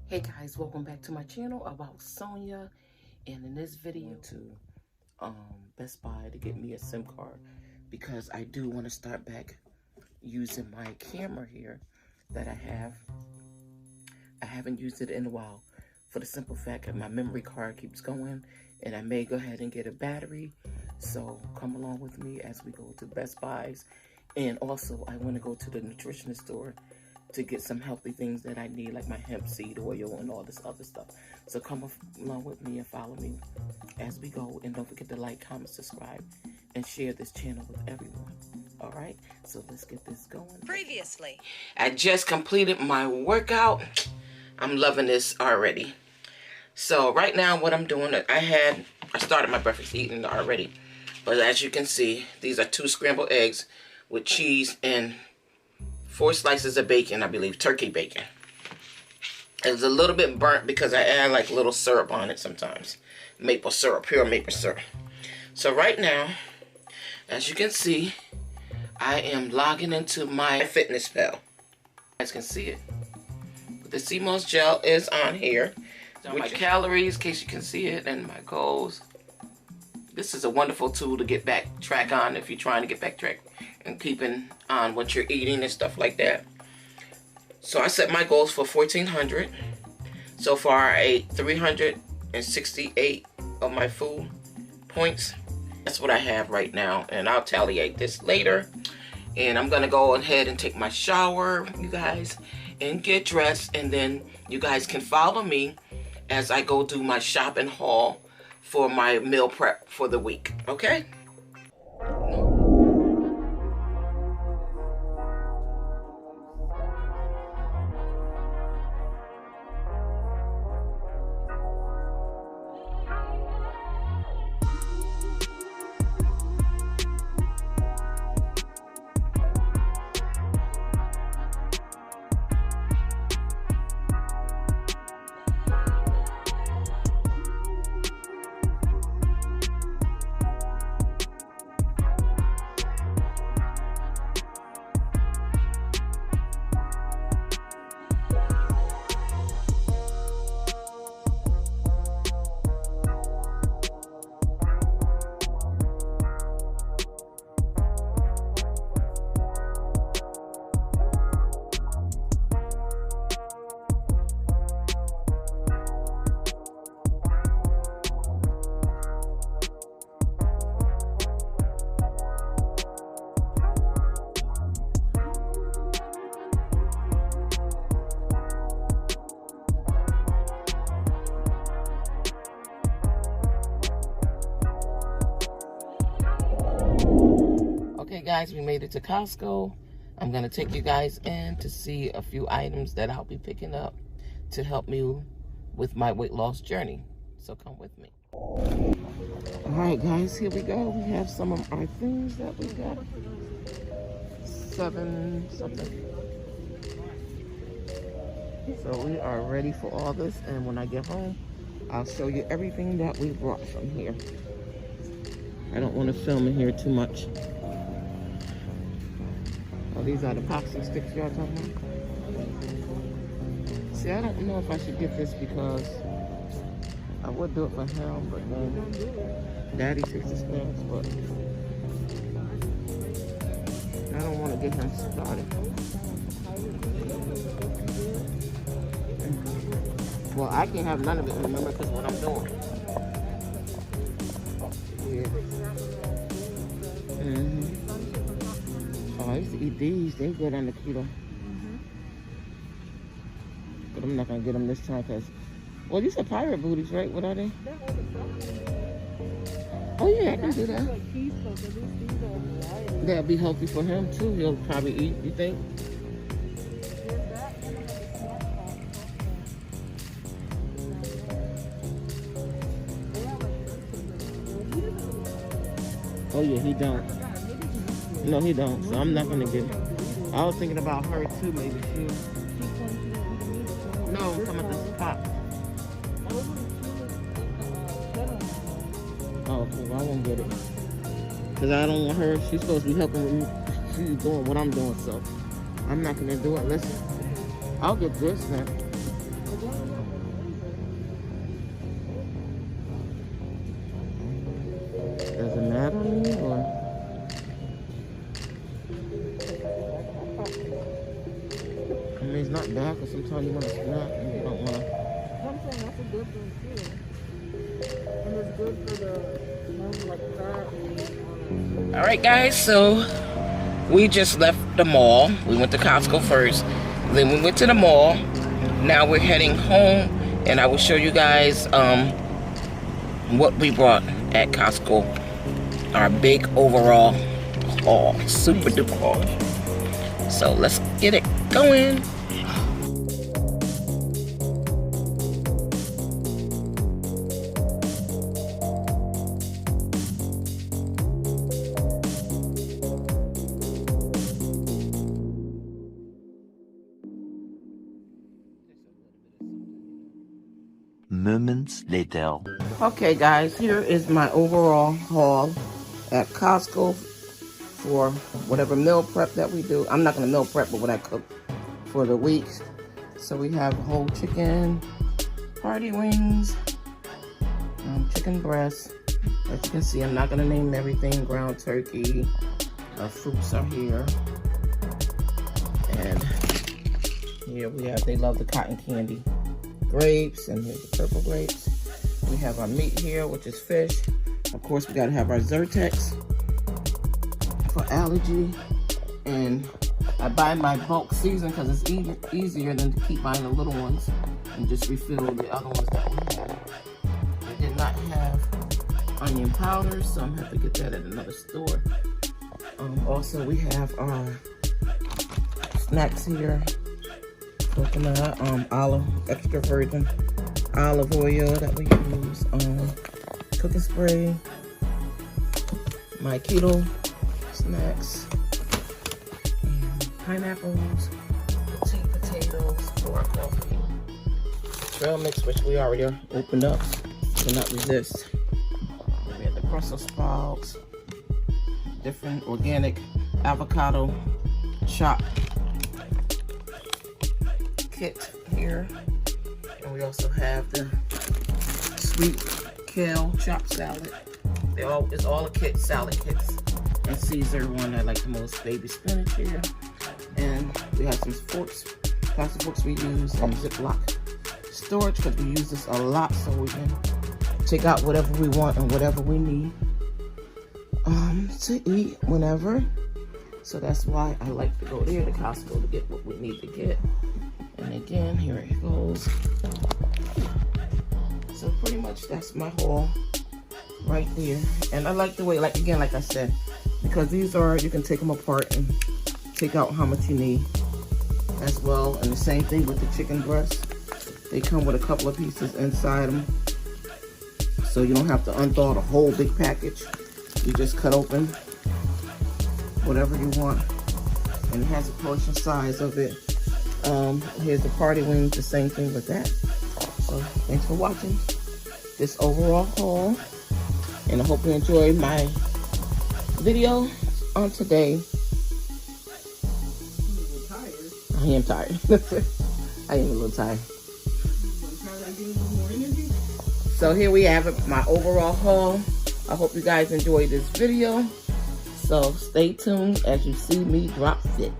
Hey guys, welcome back to my channel about Sonia, and in this video to Best Buy to get me a SIM card because I do want to start back using my camera here that I have. I haven't used it in a while for the simple fact that my memory card keeps going and I may go ahead and get a battery. So come along with me as we go to Best Buy's, and also I want to go to the nutritionist store to get some healthy things that I need, like my hemp seed oil and all this other stuff. So come along with me and follow me as we go. And don't forget to like, comment, subscribe, and share this channel with everyone. All right, so let's get this going. Previously, I just completed my workout. I'm loving this already. So right now what I'm doing, I started my breakfast eating already. But as you can see, these are 2 scrambled eggs with cheese and 4 slices of bacon, I believe, turkey bacon. It's a little bit burnt because I add like little syrup on it sometimes. Maple syrup, pure maple syrup. So right now, as you can see, I am logging into my fitness pal. You guys can see it. The CMOS gel is on here. With my calories, in case you can see it, and my goals. This is a wonderful tool to get back track on if you're trying to get back track and keeping on what you're eating and stuff like that. So I set my goals for 1,400. So far I ate 368 of my food points. That's what I have right now, and I'll tally this later. And I'm gonna go ahead and take my shower, you guys, and get dressed, and then you guys can follow me as I go do my shopping haul for my meal prep for the week, okay? Okay guys, we made it to Costco. I'm going to take you guys in to see a few items that I'll be picking up to help me with my weight loss journey. So come with me. Alright guys, here we go. We have some of our things that we got. 7 something. So we are ready for all this, and when I get home, I'll show you everything that we brought from here. I don't want to film in here too much. Oh, these are the epoxy sticks y'all talking about? See, I don't know if I should get this because I would do it for him, but then Daddy takes the stamps, but I don't want to get him started. Well, I can't have none of it, remember, because what I'm doing. Yeah. Oh, I used to eat these. They good on the keto. But I'm not going to get them this time because... Well, these are pirate booties, right? What are they? Oh, yeah, I can do that. That'll be healthy for him, too. He'll probably eat, you think? Oh, yeah, he don't. No, he don't, so I'm not gonna get it. I was thinking about her too, maybe she. No, come at the spot. Oh, okay, well, I won't get it. Because I don't want her, she's supposed to be helping me. She's doing what I'm doing, so I'm not gonna do it. Listen, I'll get this then. I mean, it's not bad because sometimes you want to snack and you don't want to. I'm saying that's a good thing too. And it's good for the like fat. All right, guys. So we just left the mall. We went to Costco first. Then we went to the mall. Now we're heading home, and I will show you guys what we brought at Costco. Our big overall haul, super duper haul. So let's get it going. Moments later. Okay, guys, here is my overall haul at Costco for whatever meal prep that we do. I'm not gonna meal prep, but what I cook for the week. So we have whole chicken, party wings, chicken breast. As you can see, I'm not gonna name everything. Ground turkey, our fruits are here, and here we have. They love the cotton candy. Grapes, and here's the purple grapes. We have our meat here, which is fish. Of course, we gotta have our Zyrtex for allergy. And I buy my bulk season because it's easier than to keep buying the little ones and just refill the other ones that we have. We did not have onion powder, so I'm gonna have to get that at another store. Also, we have our snacks here. Coconut, olive, extra virgin olive oil that we use, cooking spray, my keto snacks, pineapples, sweet potatoes for our coffee, trail mix, which we already opened up, cannot resist. We have the Brussels sprouts, different organic avocado chopped kit here, and we also have the sweet kale chopped salad. It's all a kit, salad kits. And Caesar one I like the most, baby spinach here. And we have some forks, plastic forks we use, and Ziploc storage because we use this a lot, so we can take out whatever we want and whatever we need to eat whenever. So that's why I like to go there to Costco to get what we need to get. And again, here it goes. So pretty much that's my haul right there. And I like the way, like I said, because these are, you can take them apart and take out how much you need as well. And the same thing with the chicken breast. They come with a couple of pieces inside them. So you don't have to unthaw the whole big package. You just cut open whatever you want. And it has a portion size of it. Here's the party wings, the same thing with that. So thanks for watching this overall haul, and I hope you enjoyed my video on today. I am tired. I am a little tired. So here we have it, my overall haul. I hope you guys enjoyed this video. So stay tuned as you see me drop fit.